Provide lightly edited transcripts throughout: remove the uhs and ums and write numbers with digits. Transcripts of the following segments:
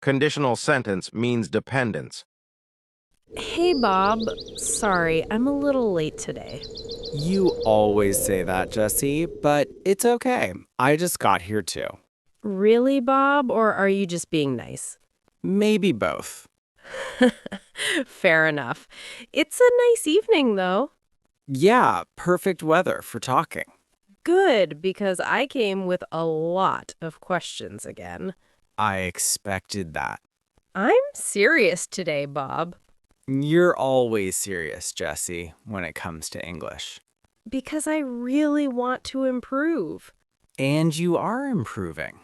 Conditional sentence means dependence. Hey, Bob. Sorry, I'm a little late today. You always say that, Jesse, but it's okay. I just got here too. Really, Bob, or are you just being nice? Maybe both. Fair enough. It's a nice evening, though. Yeah, perfect weather for talking. Good, because I came with a lot of questions again. I expected that. I'm serious today, Bob, You're always serious, Jesse, when it comes to English. because I really want to improve. And you are improving.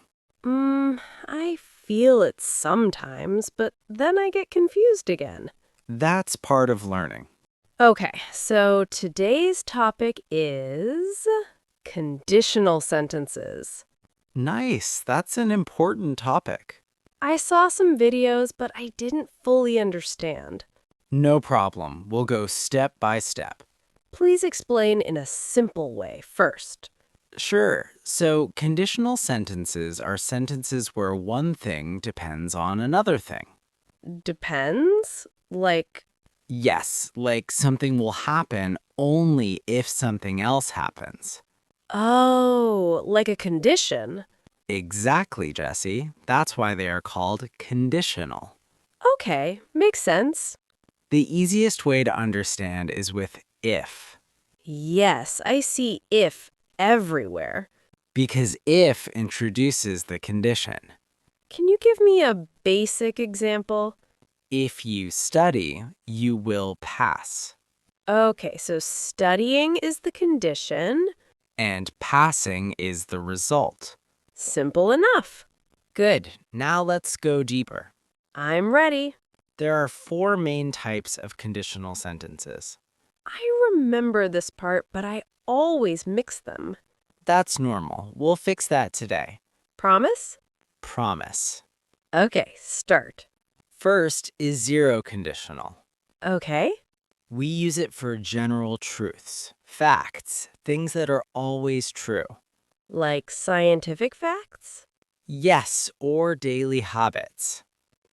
I feel it sometimes, but then I get confused again. That's part of learning. Okay, so today's topic is conditional sentences. Nice, that's an important topic. I saw some videos, but I didn't fully understand. No problem. We'll go step by step. Please explain in a simple way first. Sure. So, conditional sentences are sentences where one thing depends on another thing. Depends? Like, Yes, like something will happen only if something else happens. oh, like a condition? Exactly, Jesse. That's why they are called conditional. Okay, makes sense. The easiest way to understand is with if, Yes, I see if everywhere. because if introduces the condition. Can you give me a basic example? If you study, you will pass. Okay, so studying is the condition. And passing is the result. Simple enough. Good. Now let's go deeper. I'm ready. There are four main types of conditional sentences. I remember this part, but I always mix them. That's normal. We'll fix that today. Promise? Promise. Okay, start. First is zero conditional. Okay. We use it for general truths, facts, things that are always true. Like scientific facts? Yes, or daily habits.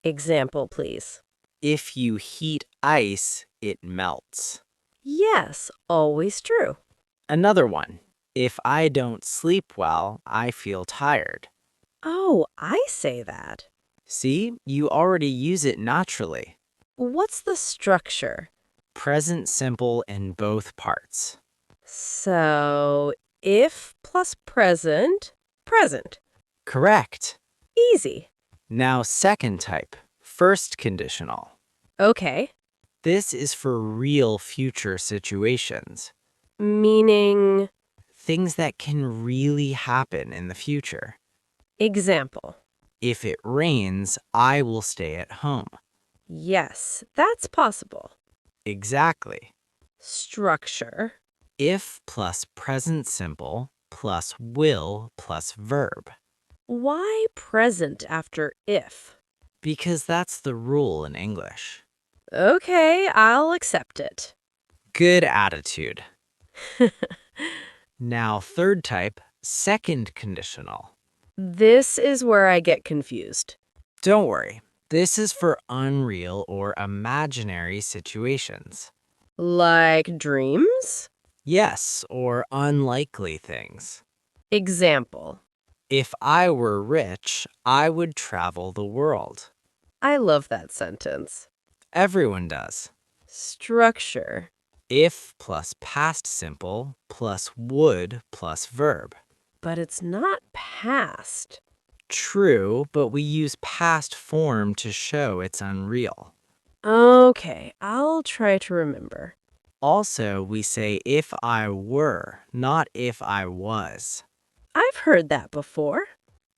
Example, please. If you heat ice, it melts. Yes, always true. Another one. If I don't sleep well, I feel tired. Oh, I say that. See, you already use it naturally. What's the structure? Present simple in both parts. So, if plus present, present. Correct. Easy. Now, second type, first conditional. Okay. This is for real future situations, Meaning, things that can really happen in the future. example. If it rains, I will stay at home. Yes, that's possible. Exactly. Structure. If plus present simple plus will plus verb. Why present after if? Because that's the rule in English. Okay, I'll accept it. Good attitude. Now, third type, second conditional. This is where I get confused. Don't worry, this is for unreal or imaginary situations. Like dreams? Yes, or unlikely things. Example. If I were rich, I would travel the world. I love that sentence. Everyone does. Structure. If plus past simple plus would plus verb. But it's not past. True, but we use past form to show it's unreal. Okay, I'll try to remember. Also, we say if I were, not if I was. I've heard that before.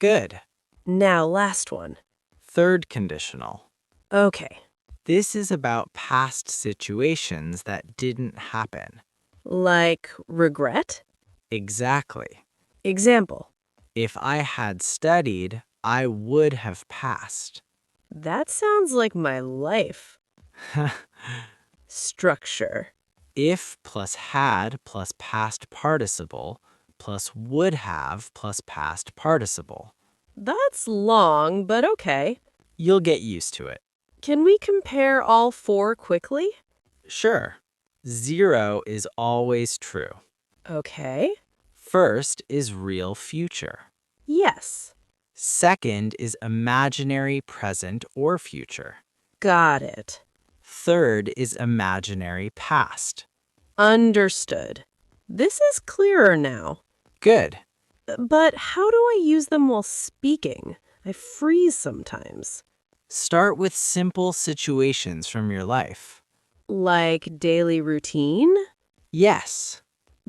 Good. Now, last one. Third conditional. Okay. This is about past situations that didn't happen. Like regret? Exactly. Example. If I had studied, I would have passed. That sounds like my life. Structure. If plus had plus past participle plus would have plus past participle. That's long, but okay. You'll get used to it. Can we compare all four quickly? Sure. 0 is always true. Okay. First is real future. Yes. Second is imaginary present or future. Got it. Third is imaginary past. Understood. This is clearer now. Good. But how do I use them while speaking? I freeze sometimes. Start with simple situations from your life. Like daily routine? Yes.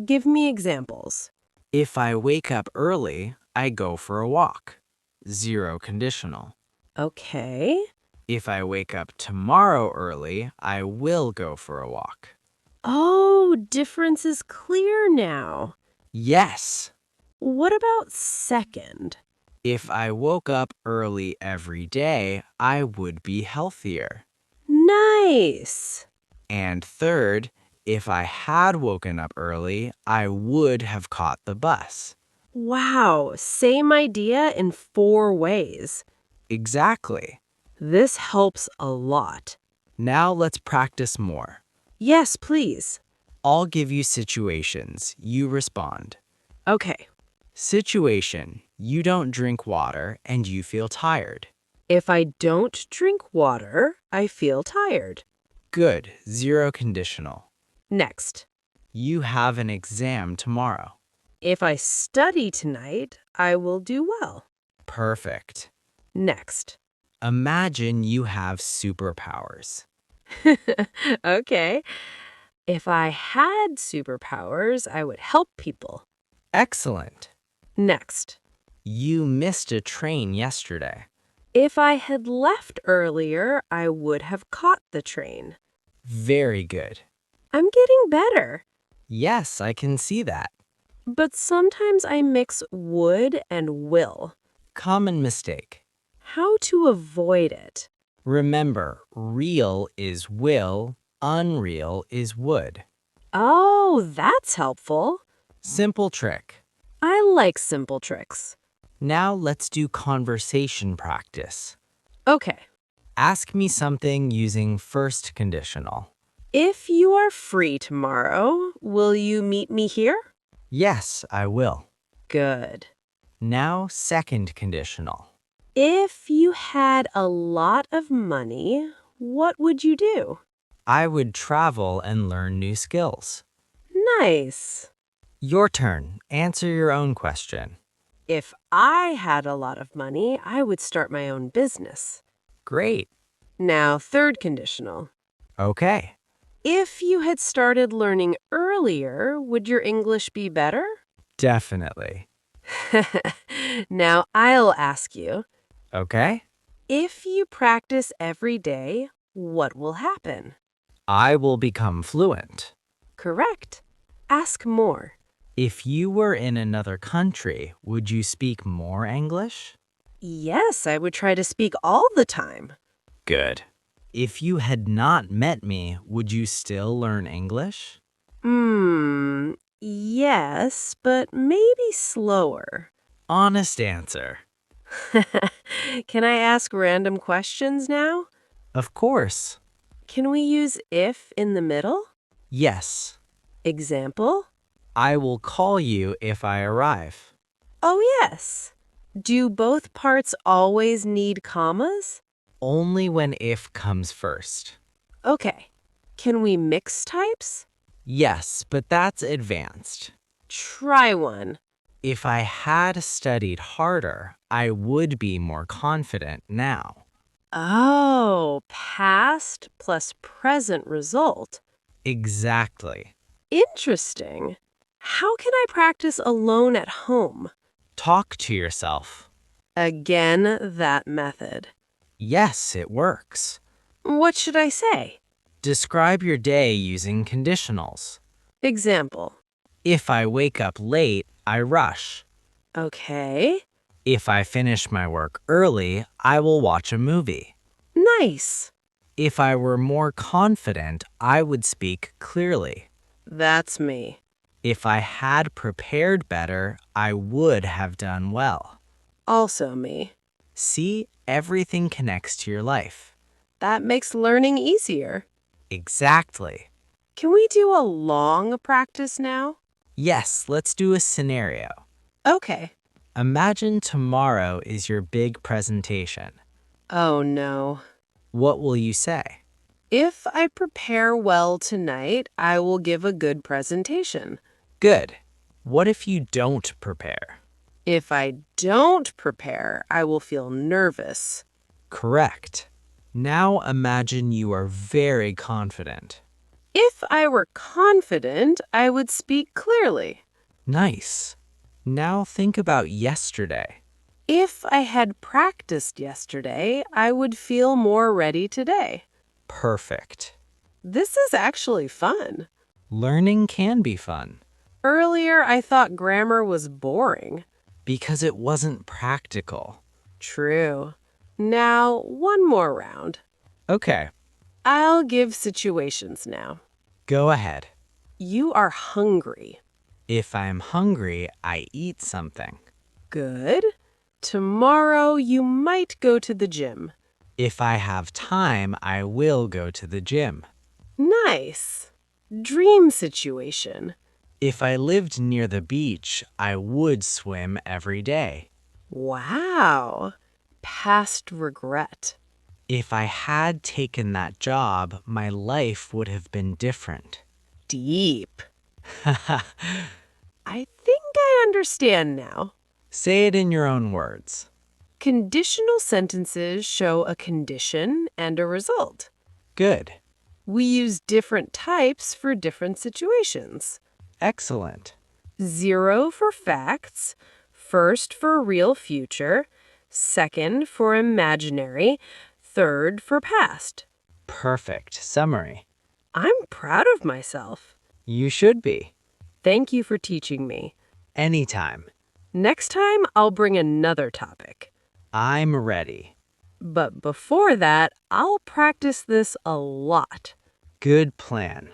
Give me examples. If I wake up early, I go for a walk. 0 conditional. Okay. If I wake up tomorrow early, I will go for a walk. Oh, difference is clear now. Yes. What about second? If I woke up early every day, I would be healthier. Nice. And third, if I had woken up early, I would have caught the bus. Wow, same idea in four ways. Exactly. This helps a lot. Now let's practice more. Yes, please. I'll give you situations. You respond. Okay. Situation: you don't drink water and you feel tired. If I don't drink water, I feel tired. Good. 0 conditional. Next. You have an exam tomorrow. If I study tonight, I will do well. Perfect. Next. Imagine you have superpowers. Okay. If I had superpowers, I would help people. Excellent. Next. You missed a train yesterday. If I had left earlier, I would have caught the train. Very good. I'm getting better. Yes, I can see that. But sometimes I mix would and will. Common mistake. How to avoid it? Remember, real is will, unreal is would. Oh, that's helpful. Simple trick. I like simple tricks. Now let's do conversation practice. Okay. Ask me something using first conditional. If you are free tomorrow, will you meet me here? Yes, I will. Good. Now second conditional. If you had a lot of money, what would you do? I would travel and learn new skills. Nice. Your turn. Answer your own question. If I had a lot of money, I would start my own business. Great. Now, third conditional. Okay. If you had started learning earlier, would your English be better? Definitely. Now, I'll ask you. Okay. If you practice every day, what will happen? I will become fluent. Correct. Ask more. If you were in another country, would you speak more English? Yes, I would try to speak all the time. Good. If you had not met me, would you still learn English? Yes, but maybe slower. Honest answer. Can I ask random questions now? Of course. Can we use if in the middle? Yes. Example? I will call you if I arrive. Oh, yes. Do both parts always need commas? Only when if comes first. Okay. Can we mix types? Yes, but that's advanced. Try one. If I had studied harder, I would be more confident now. Oh, past plus present result. Exactly. Interesting. How can I practice alone at home? Talk to yourself. Again, that method. Yes, it works. What should I say? Describe your day using conditionals. Example. If I wake up late, I rush. Okay. If I finish my work early, I will watch a movie. Nice. If I were more confident, I would speak clearly. That's me. If I had prepared better, I would have done well. Also me. See, everything connects to your life. That makes learning easier. Exactly. Can we do a long practice now? Yes, let's do a scenario. Okay. Imagine tomorrow is your big presentation. Oh no. What will you say? If I prepare well tonight, I will give a good presentation. Good. What if you don't prepare? If I don't prepare, I will feel nervous. Correct. Now imagine you are very confident. If I were confident, I would speak clearly. Nice. Now think about yesterday. If I had practiced yesterday, I would feel more ready today. Perfect. This is actually fun. Learning can be fun Earlier, I thought grammar was boring. because it wasn't practical. True. Now, one more round. Okay, I'll give situations now. go ahead. You are hungry. If I'm hungry, I eat something. Good. Tomorrow, you might go to the gym. If I have time, I will go to the gym. Nice. Dream situation. If I lived near the beach, I would swim every day. Wow. Past regret. If I had taken that job, my life would have been different. Deep. I think I understand now. Say it in your own words. Conditional sentences show a condition and a result. Good. We use different types for different situations. Excellent. 0 for facts, first for real future, second for imaginary, third for past. Perfect summary. I'm proud of myself. You should be. Thank you for teaching me. Anytime. Next time, I'll bring another topic. I'm ready. But before that, I'll practice this a lot. Good plan.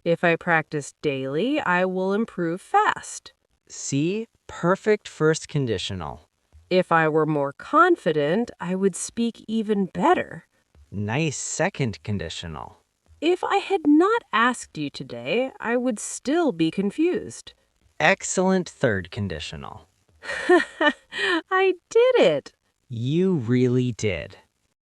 If I practice daily, I will improve fast. See? Perfect first conditional. If I were more confident, I would speak even better. Nice second conditional. If I had not asked you today, I would still be confused. Excellent third conditional. I did it! You really did.